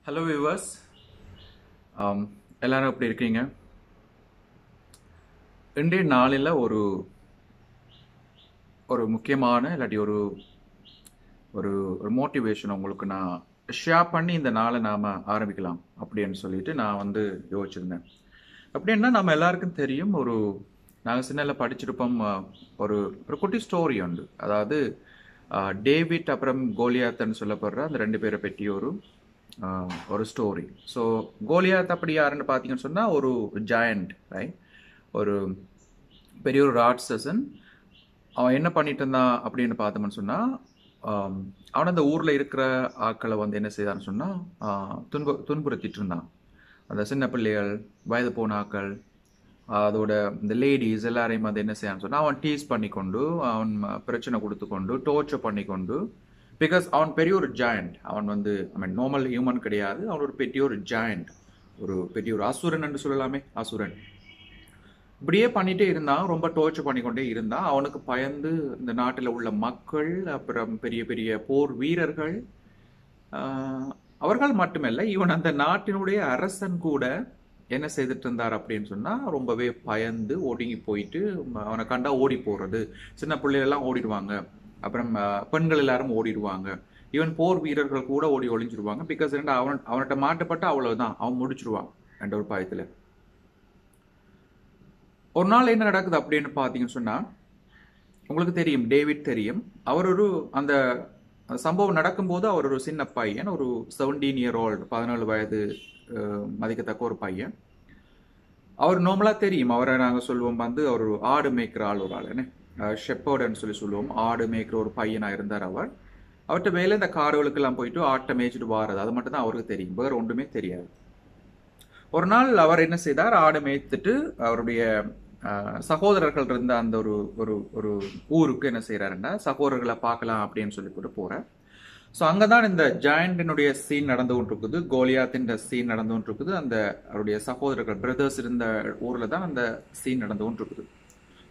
Hello viewers, எல்லாரும் எப்படி இருக்கீங்க? இன்றைய நாளில் ஒரு ஒரு முக்கியமான இல்லாட்டி ஒரு ஒரு ஒரு மோட்டிவேஷன் உங்களுக்கு நான் ஷேர் பண்ணி இந்த நாளை நாம் ஆரம்பிக்கலாம் அப்படின்னு சொல்லிட்டு நான் யோசிச்சிருந்தேன். அப்படின்னா நம்ம எல்லாருக்கும் தெரியும், நாங்கள் சின்னதில் படிச்சிருப்போம். ஒரு ஒரு குட்டி ஸ்டோரி உண்டு. அதாவது டேவிட் அப்புறம் கோலியாத்னு சொல்லப்படுற அந்த ரெண்டு பேரை பற்றி ஒரு ஸ்டோரி. ஸோ கோலியாத் அப்படி யாருன்னு பார்த்தீங்கன்னு சொன்னால் ஒரு ஜாயண்ட், ரைட்? ஒரு பெரிய ஒரு ராட்சசன். அவன் என்ன பண்ணிட்டு இருந்தான் அப்படின்னு பார்த்தோம்னு சொன்னால், அவன் அந்த ஊரில் இருக்கிற ஆட்களை என்ன செய்தான்னு சொன்னால் துன்புறுத்திட்டு இருந்தான். அந்த சின்ன பிள்ளைகள், வயது போன ஆட்கள், அதோட இந்த லேடிஸ் எல்லாரையும் என்ன செய்யான்னு சொன்னால் அவன் டீஸ் பண்ணி கொண்டு, அவன் பிரச்சனை கொடுத்து கொண்டு, டோர்ச்சர் பண்ணி கொண்டு, பிகாஸ் அவன் பெரிய ஒரு ஜாயண்ட். அவன் ஐ மீன் நார்மல் ஹியூமன் கிடையாது. அவன் ஒரு பெரிய ஒரு ஜாயண்ட், ஒரு பெரிய ஒரு அசுரன் என்று சொல்லலாமே, அசுரன். இப்படியே பண்ணிட்டே இருந்தான், ரொம்ப டோர்ச்சர் பண்ணிக்கொண்டே இருந்தான். அவனுக்கு பயந்து இந்த நாட்டில் உள்ள மக்கள், அப்புறம் பெரிய பெரிய போர் வீரர்கள், அவர்கள் மட்டுமல்ல, இவன் அந்த நாட்டினுடைய அரசன் கூட என்ன செய்துட்டு இருந்தார் அப்படின்னு சொன்னா ரொம்பவே பயந்து ஒடுங்கி போயிட்டு அவனை கண்டா ஓடி போறது. சின்ன பிள்ளைகள்லாம் ஓடிடுவாங்க, அப்புறம் பெண்கள் எல்லாரும் ஓடிடுவாங்க, ஈவன் போர் வீரர்கள் கூட ஓடி ஒளிஞ்சிருவாங்க. பிகாஸ் அவன்கிட்ட மாட்டப்பட்ட அவ்வளவுதான், அவன் முடிச்சிருவான் என்ற ஒரு பயத்துல. ஒரு நாள் என்ன நடக்குது அப்படின்னு பாத்தீங்கன்னு சொன்னா, உங்களுக்கு தெரியும், டேவிட் தெரியும். அவர் அந்த சம்பவம் நடக்கும்போது அவர் ஒரு சின்ன பையன், ஒரு 17 year old, 17 வயது மதிக்கத்தக்க ஒரு பையன். அவர் நார்மலா தெரியும், அவரை நாங்கள் சொல்லுவோம் அவர் ஒரு ஆடு மேய்க்கிற ஆள், ஒரு ஆள், என்ன ஷெப்பர்டுன்னு சொல்லுவோம். ஆடு மேய்க்கிற ஒரு பையனா இருந்தார் அவர். அவர்கிட்ட வேலை இந்த காடுகளுக்கெல்லாம் போயிட்டு ஆட்டை மேய்ச்சிட்டு வாரது, அது மட்டும் தான் அவருக்கு தெரியும், வேற ஒன்றுமே தெரியாது. ஒரு நாள் அவர் என்ன செய்தார், ஆடு மேய்த்துட்டு அவருடைய சகோதரர்கள் இருந்த அந்த ஒரு ஒரு ஒரு ஊருக்கு என்ன செய்யறாருன்னா, சகோதரர்களை பார்க்கலாம் அப்படின்னு சொல்லி போட்டு போறார். ஸோ அங்கதான் இந்த ஜாயண்டினுடைய சீன் நடந்து கொண்டிருக்குது, கோலியாத்தின் சீன் நடந்து கொண்டிருக்குது. அந்த அவருடைய சகோதரர்கள், பிரதர்ஸ் இருந்த ஊர்ல தான் அந்த சீன் நடந்து கொண்டிருக்குது.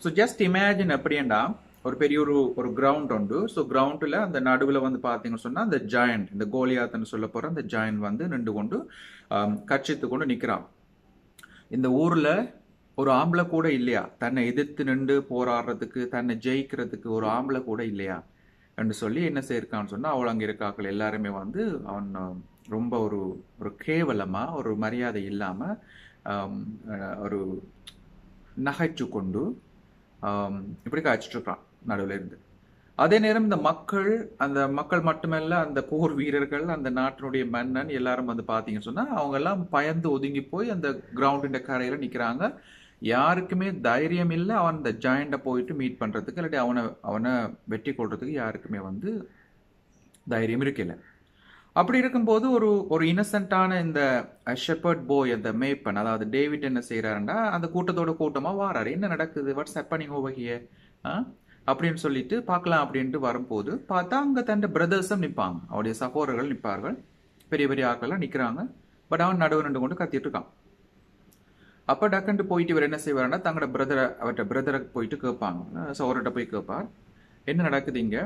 ஸோ ஜஸ்ட் இமேஜின் எப்படின்னா, ஒரு பெரிய ஒரு கிரவுண்ட் உண்டு. ஸோ கிரவுண்டில் அந்த நடுவில் பார்த்தீங்கன்னு சொன்னால் அந்த ஜாயண்ட், இந்த கோலியாத்னு சொல்ல போகிற அந்த ஜாயண்ட் நின்று கொண்டு கட்சித்து கொண்டு நிற்கிறான். இந்த ஊரில் ஒரு ஆம்பளை கூட இல்லையா, தன்னை எதிர்த்து நின்று போராடுறதுக்கு, தன்னை ஜெயிக்கிறதுக்கு ஒரு ஆம்பளை கூட இல்லையா என்று சொல்லி என்ன செய்யிருக்கான்னு சொன்னால், அவள் அங்கே இருக்காக்கள் எல்லாருமே அவன் ரொம்ப ஒரு கேவலமாக, ஒரு மரியாதை இல்லாமல், ஒரு நகைச்சு கொண்டு இப்படி காய்ச்சிட்டு இருக்கான் நடுவில் இருந்து. அதே நேரம் இந்த அந்த மக்கள் மட்டுமல்ல, அந்த போர் வீரர்கள், அந்த நாட்டினுடைய மன்னன் எல்லாரும் பார்த்தீங்கன்னு சொன்னா அவங்க எல்லாம் பயந்து ஒதுங்கி போய் அந்த கிரவுண்டின் கரையில நிக்கிறாங்க. யாருக்குமே தைரியம் இல்லை அவன் இந்த ஜாயிண்ட போயிட்டு மீட் பண்றதுக்கு, இல்லாட்டி அவனை வெற்றி கொள்றதுக்கு யாருக்குமே தைரியம் இருக்கல. அப்படி இருக்கும்போது ஒரு இன்னசென்ட்டான இந்த ஷெப்பர்ட் போய், அந்த மேய்ப்பன், அதாவது டேவிட் என்ன செய்யறாருன்னா, அந்த கூட்டத்தோட கூட்டமா வாராரு. என்ன நடக்குது, வாட்ஸ் ஹேப்பனிங் ஓவர் ஹியர் அப்படின்னு சொல்லிட்டு பார்க்கலாம் அப்படின்ட்டு வரும்போது பார்த்தா அங்க தன் பிரதர்ஸும் நிற்பாங்க, அவருடைய சகோதரர்கள் நிற்பார்கள், பெரிய பெரிய ஆட்கள்லாம் நிற்கிறாங்க. பட் அவன் நடுவு நின்று கொண்டு கத்திட்டு இருக்கான். அப்போ டக்குன்ட்டு போயிட்டு இவர் என்ன செய்வாருன்னா, தங்களோட அவர்கிட்ட பிரதரை போயிட்டு கேட்பாங்க, சகோதரர்கிட்ட போய் கேட்பார், என்ன நடக்குது இங்க,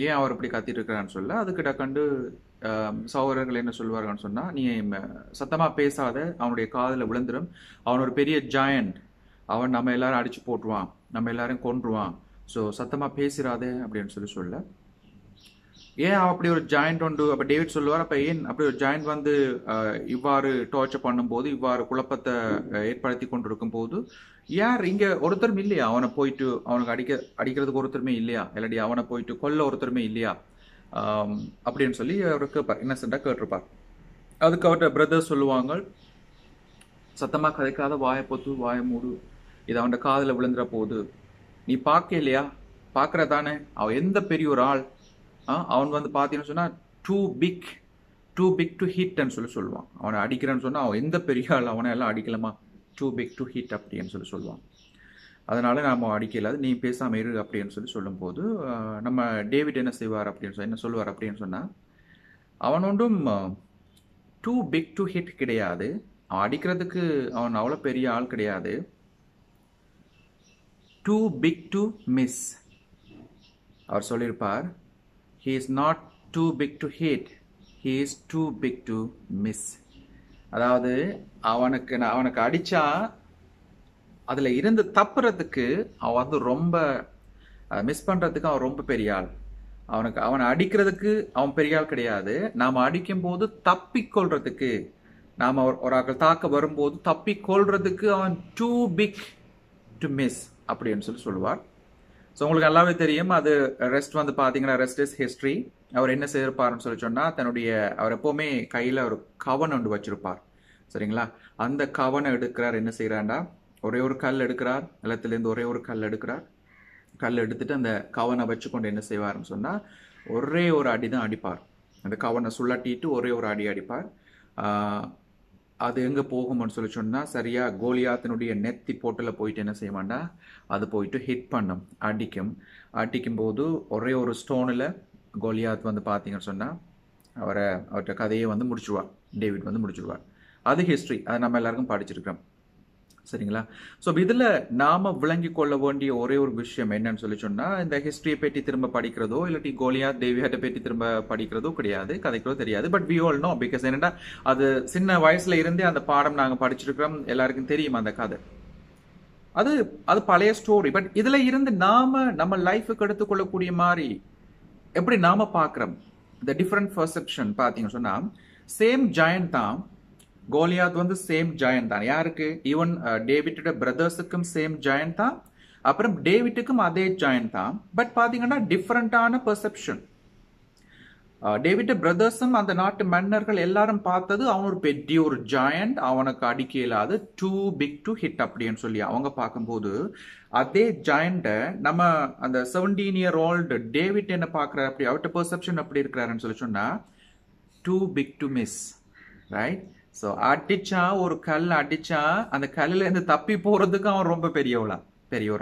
ஏன் அவர் இப்படி கத்திட்டு இருக்கிறான்னு சொல்ல. அதுக்கு டக்கண்டு சகோதரர்கள் என்ன சொல்வார்கள்னு சொன்னா, நீ சத்தமா பேசாத, அவனுடைய காதில் விழுந்துடும், அவன் ஒரு பெரிய ஜாயண்ட், அவன் நம்ம எல்லாரும் அடிச்சு போட்டுருவான், நம்ம எல்லாரும் கொன்றுவான், ஸோ சத்தமா பேசிடாதே அப்படின்னு சொல்ல. ஏன் அப்படி ஒரு ஜாயிண்ட் உண்டு? அப்ப டேவிட் சொல்லுவார், அப்ப ஏன் அப்படி ஒரு ஜாயிண்ட் இவ்வாறு டார்ச்சர் பண்ணும்போது, இவ்வாறு குழப்பத்தை ஏற்படுத்தி கொண்டிருக்கும் போது, யார் இங்க ஒருத்தரும் இல்லையா, அவனை போயிட்டு அவனுக்கு அடிக்கிறதுக்கு ஒருத்தருமே இல்லையா, இல்லாட்டி அவனை போயிட்டு கொல்ல ஒருத்தருமே இல்லையா அப்படின்னு சொல்லி அவர் கேட்பார், இன்னசென்டா கேட்டிருப்பார். அதுக்கு அவர்கிட்ட பிரதர்ஸ் சொல்லுவாங்க, சத்தமா கதைக்காத, வாயை பொத்து, வாயை மூடு, இது அவன் காதுல விழுந்துற போது, நீ பார்க்க இல்லையா, பார்க்கறதானே, அவன் எந்த பெரிய ஒரு ஆள், அவன் பார்த்தீங்கன்னு சொன்னா டூ பிக் டு ஹிட்ன்னு சொல்லுவான். அவனை அடிக்கிறேன்னு சொன்னா அவன் எந்த பெரிய ஆள், அவனை எல்லாம் அடிக்கலாமா, டூ பிக் டு ஹிட் அப்படின்னு சொல்லுவான். அதனால நாம அடிக்கலாது, நீ பேசாம இரு அப்படின்னு சொல்லும் போது, நம்ம டேவிட் என்ன செய்வார் என்ன சொல்லுவார் அப்படின்னு சொன்னா, அவன் ஒன்றும் டூ பிக் டு ஹிட் கிடையாது, அவன் அடிக்கிறதுக்கு அவன் அவ்வளோ பெரிய ஆள் கிடையாது, too big to miss. அவர் சொல்லியிருப்பார், he is not too big to hit, he is too big to miss. அதாவது அவனுக்கு அடிச்சா அதுல இருந்து தப்புறதுக்கு அவன் வந்து ரொம்ப மிஸ் பண்றதுக்கு அவன் ரொம்ப பெரிய ஆள். அவனை அடிக்கிறதுக்கு அவன் பெரிய ஆள் கிடையாது. நாம அடிக்கும் போது தப்பிக்கொள்றதுக்கு, நாம ஒரு ஆக்கள் தாக்க வரும்போது தப்பிக்கொள்றதுக்கு அவன் டூ பிக் டு மிஸ் அப்படின்னு சொல்லுவார். ஸோ உங்களுக்கு நல்லாவே தெரியும். அது ரெஸ்ட் வந்து பாத்தீங்கன்னா ரெஸ்ட் இஸ் ஹிஸ்டரி. அவர் என்ன செய்திருப்பாருன்னு சொல்லி சொன்னா, அவர் எப்பவுமே கையில ஒரு கவன் ஒன்று வச்சிருப்பார். சரிங்களா? அந்த கவனை எடுக்கிறார். என்ன செய்யறாண்டா, ஒரே ஒரு கல் எடுக்கிறார். நிலத்திலேருந்து ஒரே ஒரு கல் எடுக்கிறார். கல் எடுத்துட்டு அந்த கவனை வச்சுக்கொண்டு என்ன செய்வார்னு சொன்னா, ஒரே ஒரு அடி தான் அடிப்பார். அந்த கவனை சுழட்டிட்டு ஒரே ஒரு அடி அடிப்பார். அது எங்க போகும்னு சொல்லி சொன்னா, சரியா கோலியாத்தினுடைய நெத்தி போட்டுல போயிட்டு என்ன செய்வாண்டா, அது போயிட்டு ஹிட் பண்ணும், அடிக்கும் போது ஒரே ஒரு ஸ்டோனில் கோலியாத் வந்து பார்த்தீங்கன்னு சொன்னா அவர்கிட்ட கதையை வந்து முடிச்சுடுவார். டேவிட் வந்து முடிச்சுடுவார். அது ஹிஸ்டரி. அதை நம்ம எல்லாருக்கும் படிச்சிருக்கிறோம். சரிங்களா? ஸோ இதில் நாம விளங்கி கொள்ள வேண்டிய ஒரே ஒரு விஷயம் என்னன்னு சொல்லி சொன்னா, இந்த ஹிஸ்டரியை பற்றி திரும்ப படிக்கிறதோ இல்லாட்டி கோலியாத் டேவிட்டை பற்றி திரும்ப படிக்கிறதோ கிடையாது, கதைக்கிறதோ தெரியாது. But we all know, because என்னன்னா அது சின்ன வயசுல இருந்தே அந்த பாடம் நாங்கள் படிச்சிருக்கிறோம், எல்லாருக்கும் தெரியும் அந்த கதை. அது பழைய ஸ்டோரி. பட் இதுல இருந்து நம்ம லைஃபுக்கு எடுத்துக்கொள்ளக்கூடிய மாதிரி எப்படி நாம பார்க்கிறோம், இந்த டிஃபரெண்ட் பர்செப்ஷன் பார்த்தீங்கன்னு சொன்னா, சேம் ஜாயண்ட் தான். கோலியாத் வந்து சேம் ஜாயண்ட் தான். யாருக்கு? ஈவன் டேவிட்டோட பிரதர்ஸுக்கும் சேம் ஜாயண்ட் தான். அப்புறம் டேவிட்டுக்கும் அதே ஜாயண்ட் தான். பட் பாத்தீங்கன்னா டிஃபரெண்டான பெர்செப்ஷன். டேவிட் பிரதர்ஸும் அந்த நாட்டு மன்னர்கள் எல்லாரும் பார்த்தது அவன் ஒரு பெரிய ஒரு ஜாயண்ட், அவனுக்கு அடிக்க இயலாது, டூ பிக் டு ஹிட் அப்படின்னு சொல்லி அவங்க பார்க்கும்போது, அதே ஜாயண்ட நம்ம அந்த 17-year-old டேவிட் என்ன பார்க்கிறார், அப்படி அவர்கிட்ட பெர்செப்ஷன் அப்படி இருக்கிறாருன்னு சொல்லி சொன்னா, too big to miss. Right? So அடிச்சா, ஒரு கல் அடிச்சா அந்த கல்லுல இருந்து தப்பி போறதுக்கு அவன் ரொம்ப பெரிய ஒரு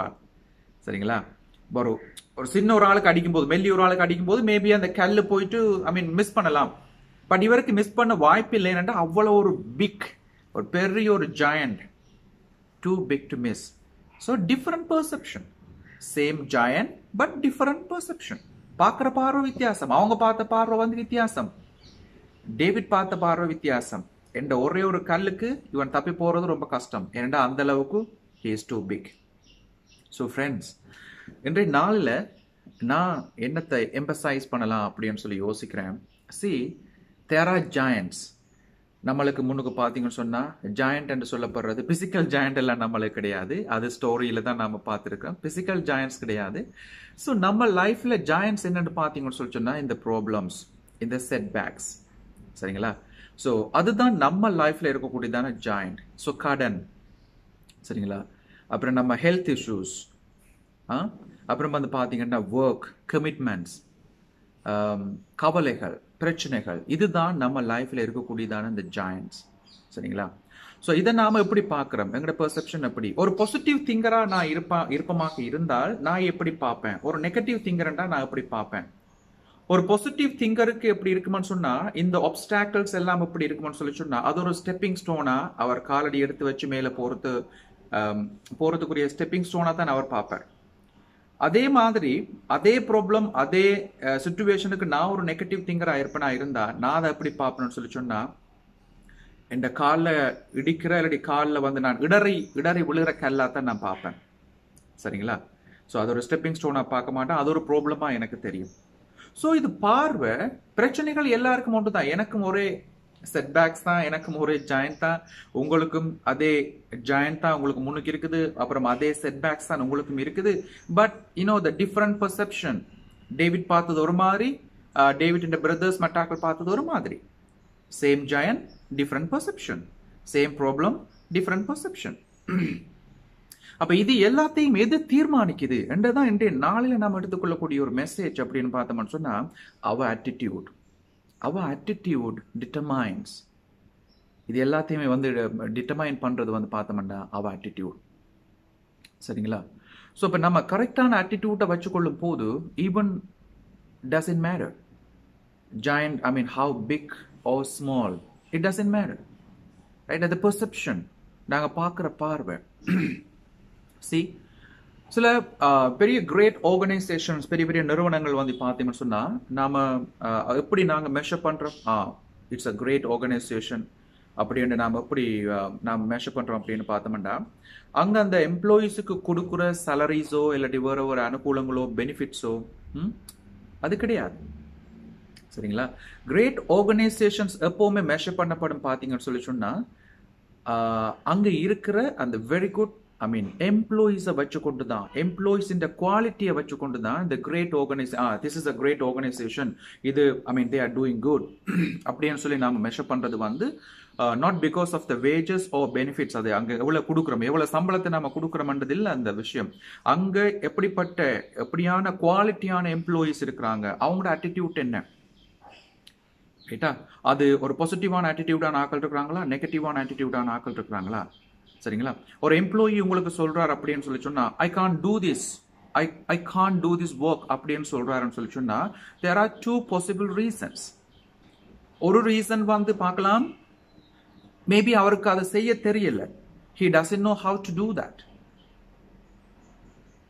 ஆள். சரிங்களா? ஒரு சின்ன ஒரு ஆளுக்கு அடிக்கும் போது, மெல்லி ஒரு ஆளுக்கு அடிக்கும் போது மேபி அந்த கல்லு போயிட்டு மிஸ் பண்ணலாம். பட் இவருக்கு மிஸ் பண்ண வாய்ப்பு இல்லை. என்னன்னா அவ்வளவு ஒரு பிக், ஒரு பெரிய ஒரு giant, too big to miss. So different perception. Same giant but different perception. பார்க்குற பார்வை வித்தியாசம். அவங்க பார்த்த பார்வை வந்து வித்தியாசம். டேவிட் பார்த்த பார்வை வித்தியாசம். என்ற ஒரே ஒரு கல்லுக்கு இவன் தப்பி போறது ரொம்ப கஷ்டம். ஏன்னா அந்த அளவுக்கு he is too big. So friends, இன்றைய நாளில் நான் என்னத்தை எம்பசைஸ் பண்ணலாம் அப்படின்னு சொல்லி யோசிக்கிறேன். there are giants. நம்மளுக்கு முன்னுக்கு பார்த்தீங்கன்னு சொன்னா, ஜாயண்ட் என்று சொல்லப்படுறது பிசிக்கல் ஜாயண்ட் எல்லாம் நம்மளுக்கு கிடையாது. அது ஸ்டோரியில தான் நாம பார்த்துருக்கோம். பிசிக்கல் ஜாயண்ட்ஸ் கிடையாது. ஸோ நம்ம லைஃப்ல ஜாயண்ட்ஸ் என்னன்னு பார்த்தீங்கன்னு சொல்லி சொன்னா, இந்த ப்ராப்ளம்ஸ், இந்த செட்பேக்ஸ். சரிங்களா? ஸோ அதுதான் நம்ம லைஃப்ல இருக்கக்கூடியதான ஜாயிண்ட். ஸோ கடன், சரிங்களா? அப்புறம் நம்ம ஹெல்த் இஷ்யூஸ், அப்புறம் வந்து பார்த்தீங்கன்னா ஒர்க் கமிட்மெண்ட்ஸ், கவலைகள், பிரச்சனைகள், இதுதான் நம்ம லைஃப்ல இருக்கக்கூடியதான இந்த ஜாயிண்ட்ஸ். சரிங்களா? ஸோ இதை நாம எப்படி பார்க்கிறோம், எங்களோட பெர்செப்ஷன் எப்படி? ஒரு பாசிட்டிவ் திங்கரா நான் இருப்பமாக இருந்தால் நான் எப்படி பார்ப்பேன்? ஒரு நெகட்டிவ் திங்கரண்டா நான் எப்படி பார்ப்பேன்? ஒரு பாசிட்டிவ் திங்கருக்கு எப்படி இருக்குமான்னு சொன்னா, இந்த ஆப்ஸ்டாக்கிள்ஸ் எல்லாம் எப்படி இருக்குமான்னு சொல்லி சொன்னா, அது ஒரு ஸ்டெப்பிங் ஸ்டோனா, அவர் காலடி எடுத்து வச்சு மேல போறதுக்குரிய ஸ்டெப்பிங் ஸ்டோனா தான் அவர் பார்ப்பார். அதே மாதிரி அதே ப்ராப்ளம், அதே சிச்சுவேஷனுக்கு நான் ஒரு நெகட்டிவ் திங்கரா இருந்தா நான் அதை எப்படி பார்ப்பேன்னு சொல்லி சொன்னா, என் காலில் இடிக்கிற இல்லாட்டி காலில் வந்து நான் இடறி விழுகிற கல்லா தான் நான் பார்ப்பேன். சரிங்களா? ஸோ அது ஒரு ஸ்டெப்பிங் ஸ்டோனா பார்க்க மாட்டேன். அது ஒரு ப்ராப்ளமா எனக்கு தெரியும். ஸோ இது பார்வை. பிரச்சனைகள் எல்லாருக்கும் ஒன்று தான். எனக்கும் ஒரே செட்பேக்ஸ் தான், எனக்கும் ஒரே ஜாயிண்ட் தான், உங்களுக்கும் அதே ஜாயிண்ட் தான் உங்களுக்கு முன்னுக்கு இருக்குது, அப்புறம் அதே செட்பேக்ஸ் தான் உங்களுக்கும் இருக்குது. But the different perception. David பார்த்தது ஒரு மாதிரி, டேவிட் அண்ட் பிரதர்ஸ் மட்டாக்கள் பார்த்தது ஒரு மாதிரி. Same giant, different perception. Same problem, different perception. அப்ப இது எல்லாத்தையும் எது தீர்மானிக்குது என்றதான் இன்றைய நாளில நாம் எடுத்துக்கொள்ளக்கூடிய ஒரு மெசேஜ் அப்படின்னு பார்த்தோம்னு சொன்னா, our attitude determines. இது எல்லாத்தையுமே வந்து டிட்டர்மைன் பண்றது வந்து பார்த்தோம்னா our attitude. சரிங்களா? ஸோ இப்போ நம்ம கரெக்டான ஆட்டிடியூட்டை வச்சுக்கொள்ளும் போது, even doesn't matter giant, how big or small, it doesn't matter, right? The perception, நாங்க பார்க்குற பார்வை. See, சில பெரிய கிரேட் ஆர்கனைசேஷன்ஸ், பெரிய பெரிய நிறுவனங்கள் வந்து பார்த்தீங்கன்னு சொன்னா நாம எப்படி நாங்க மெஷர் பண்றோம், இட்ஸ் அ கிரேட் ஆர்கனைசேஷன் அப்படின்னு நாம எப்படி நாம் மெஷர் பண்றோம் அப்படின்னு பார்த்தோம்னா, அங்க அந்த எம்ப்ளாயீஸுக்கு கொடுக்குற சேலரிஸோ இல்லாட்டி வேற ஒரு அனுகூலங்களோ பெனிஃபிட்ஸோ அது கிடையாது. சரிங்களா? கிரேட் ஆர்கனைசேஷன்ஸ் எப்பவுமே மெஷர் பண்ணப்படும் பார்த்தீங்கன்னு சொல்லி சொன்னா, அங்க இருக்கிற அந்த வெரி குட் எம்ப்ளாயீஸை வச்சு கொண்டு தான், எம்ப்ளாயீஸ் இந்த குவாலிட்டியை வச்சு கொண்டு தான் இந்த great this is a great organization, இது தே ஆர் டூயிங் குட் அப்படின்னு சொல்லி நாம மெஷர் பண்றது வந்து not because of the wages or benefits. அது அங்க எவ்வளவு கொடுக்குறோம், எவ்வளவு சம்பளத்தை நாம கொடுக்குறோம்ன்றது இல்லை அந்த விஷயம். அங்க எப்படியான குவாலிட்டியான எம்ப்ளாயீஸ் இருக்கிறாங்க, அவங்களோட ஆட்டிடியூட் என்ன, ரைட்டா? அது ஒரு பாசிட்டிவான ஆட்டிடியூடான ஆக்கள் இருக்கிறாங்களா, நெகட்டிவான ஆட்டிடியூடான ஆக்கள் இருக்கிறாங்களா? சரிங்களா? ஒரு எம்ப்ளாயி உங்களுக்கு சொல்றாரு அப்படின்னு சொல்லி சொன்னா, I can't do this work அப்படின்னு சொல்றாருன்னு சொல்லி சொன்னா, there are two possible reasons. ஒரு ரீசன் வந்து பார்க்கலாம், மேபி அவருக்கு அதை செய்ய தெரியல, he doesn't know how to do that.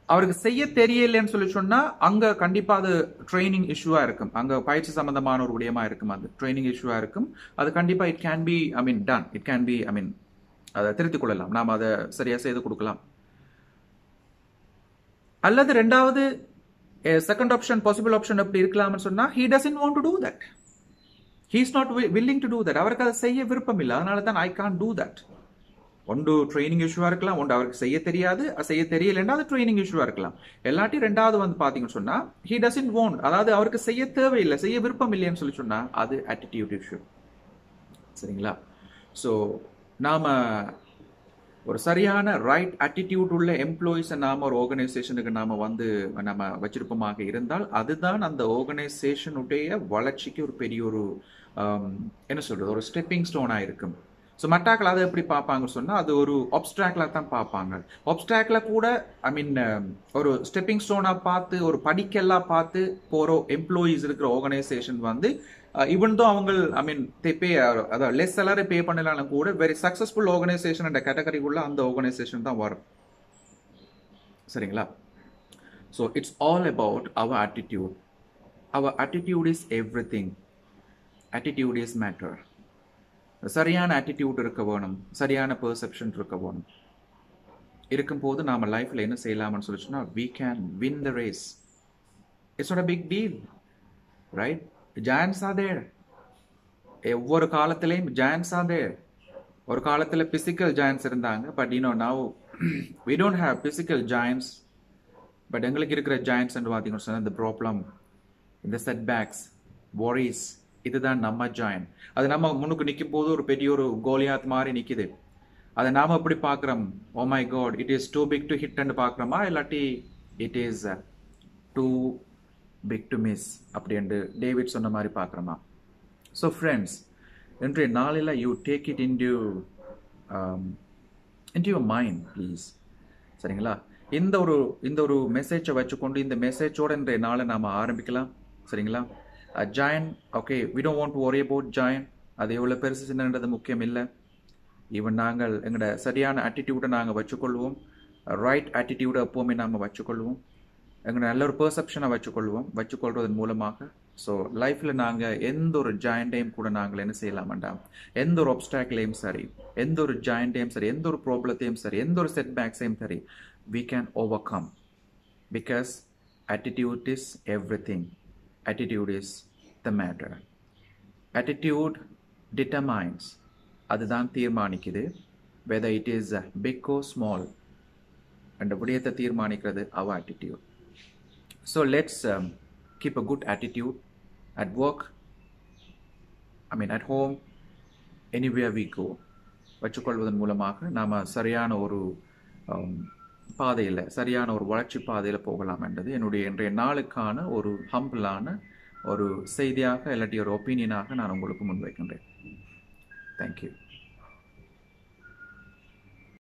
அவருக்கு செய்ய தெரியலன்னு சொல்லி சொன்னா அங்க கண்டிப்பா அது ட்ரைனிங் இஷ்யூவா இருக்கும், அங்க பயிற்சி சம்பந்தமான ஒரு விடயமா இருக்கும், அது ட்ரைனிங் இஷ்யூவா இருக்கும். அது கண்டிப்பா it can be done, it can be அதை திருத்திக் கொள்ளலாம், நாம் அதை சரியா செய்து கொடுக்கலாம். அல்லது ரெண்டாவது செகண்ட் ஆப்ஷன், பாசிபிள் ஆப்ஷன் எப்படி இருக்கலாம்னு சொன்னா, he doesn't want to do that, he is not willing to do that. அவருக்கு அதை செய்ய விருப்பம் இல்லை, அதனால தான் I can't do that. ஒன்று ட்ரைனிங் இஷ்யூவா இருக்கலாம், ஒன்று அவருக்கு செய்ய தெரியாது, செய்ய தெரியலன்னா அது ட்ரைனிங் இஷ்யூவா இருக்கலாம். எல்லாட்டி ரெண்டாவது வந்து பாத்தீங்கன்னு சொன்னா, he doesn't want, அதாவது அவருக்கு செய்ய தேவையில்லை, செய்ய விருப்பம் இல்லைன்னு சொல்லி சொன்னா அது ஆட்டிடியூட் இஷ்யூ. சரிங்களா? ஸோ நாம ஒரு சரியான ரைட் ஆட்டிடியூட் உள்ள எம்ப்ளாயிஸை நாம ஒரு ஆர்கனைசேஷனுக்கு நாம வச்சிருப்பமாக இருந்தால், அதுதான் அந்த ஆர்கனைசேஷனுடைய வளர்ச்சிக்கு ஒரு பெரிய ஒரு என்ன சொல்றது, ஒரு ஸ்டெப்பிங் ஸ்டோனா இருக்கும். ஸோ மட்டாக்கள் அதை எப்படி பார்ப்பாங்க சொன்னால், அது ஒரு ஆப்ஸ்ட்ராக்டில் தான் பார்ப்பாங்க. ஆப்ஸ்ட்ராக்டில் கூட ஒரு ஸ்டெப்பிங் ஸ்டோனாக பார்த்து, ஒரு படிக்கெல்லாம் பார்த்து போகிற எம்ப்ளாயீஸ் இருக்கிற ஆர்கனைசேஷன் வந்து ஈவன் தோ அவங்க அதாவது லெஸ் சேலரி பே பண்ணலாலும் கூட வெரி சக்ஸஸ்ஃபுல் ஆர்கனைசேஷன் என்ற கேட்டகரிக்குள்ள அந்த ஆர்கனைசேஷன் தான் வரும். சரிங்களா? So it's all about our attitude. Our attitude is everything. Attitude is matter. சரியான ஆட்டிடியூட் இருக்க வேணும், சரியான பெர்செப்ஷன் இருக்க வேணும். இருக்கும்போது நாம லைஃப்ல என்ன செய்யலாம்னு சொல்லிச்சுன்னா, we can win the race. It's not a big deal, right? Giants are there. ஒவ்வொரு காலத்திலையும் giants are there. ஒரு காலத்துல physical giants இருந்தாங்க, but now we don't have physical giants. But எங்களுக்கு இருக்கிற giants என்று பார்த்தீங்கன்னு சொன்னா, the problem, the setbacks, worries, இதுதான் நம்ம ஜாயின். அது நம்ம முன்னுக்கு நிற்கும் போது ஒரு பெரிய ஒரு கோலியாத் மாதிரி நிற்குது. அதை நாம எப்படி பார்க்குறோம், oh my god it is too big to hit and பார்க்குறோமா, இல்லாட்டி it is too big to miss அப்படின்ட்டு டேவிட் சொன்ன மாதிரி பார்க்குறோமா? ஸோ ஃப்ரெண்ட்ஸ், இன்றைய நாளில் you take it into your mind please. சரிங்களா? இந்த ஒரு மெசேஜை வச்சுக்கொண்டு, இந்த மெசேஜோட இன்றைய நாளை நாம் ஆரம்பிக்கலாம். சரிங்களா? giant, okay, we don't want to worry about giant. அது எவ்வளவு பெருசு சின்னன்றது முக்கியம் இல்லை. ஈவன் நாங்கள் எங்களோட சரியான ஆட்டிடியூடை நாங்கள் வச்சுக்கொள்வோம், ரைட் ஆட்டிடியூடை எப்போவுமே நாம் வச்சுக்கொள்வோம், எங்களோட நல்ல ஒரு பெர்செப்ஷனை வச்சுக்கொள்வதன் மூலமாக ஸோ லைஃப்பில் நாங்கள் எந்த ஒரு ஜாயிண்டையும் கூட நாங்கள் என்ன செய்யலாம் வேண்டாம், எந்த ஒரு ஆப்ஸ்டாக்கிளையும் சரி, எந்த ஒரு ஜாயிண்டையும் சரி, எந்த ஒரு ப்ராப்ளத்தையும் சரி, எந்த ஒரு செட்பேக்ஸையும் சரி, we can overcome because attitude is everything. Attitude is the matter. Attitude determines, அதுதான் தீர்மானிக்குது, whether it is big or small. அந்த விடயத்தை தீர்மானிக்கிறது our attitude. So let's keep a good attitude at work, at home, anywhere we go. வச்சுக்கொள்வதன் மூலமாக நாம் சரியான ஒரு பாதையில், சரியான ஒரு வளர்ச்சி பாதையில் போகலாம் என்றது என்னுடைய இன்றைய நாளுக்கான ஒரு ஹம்பிளான ஒரு செய்தியாக, இல்லாட்டி ஒரு ஒப்பீனியனாக நான் உங்களுக்கு முன்வைக்கின்றேன். தேங்க்யூ.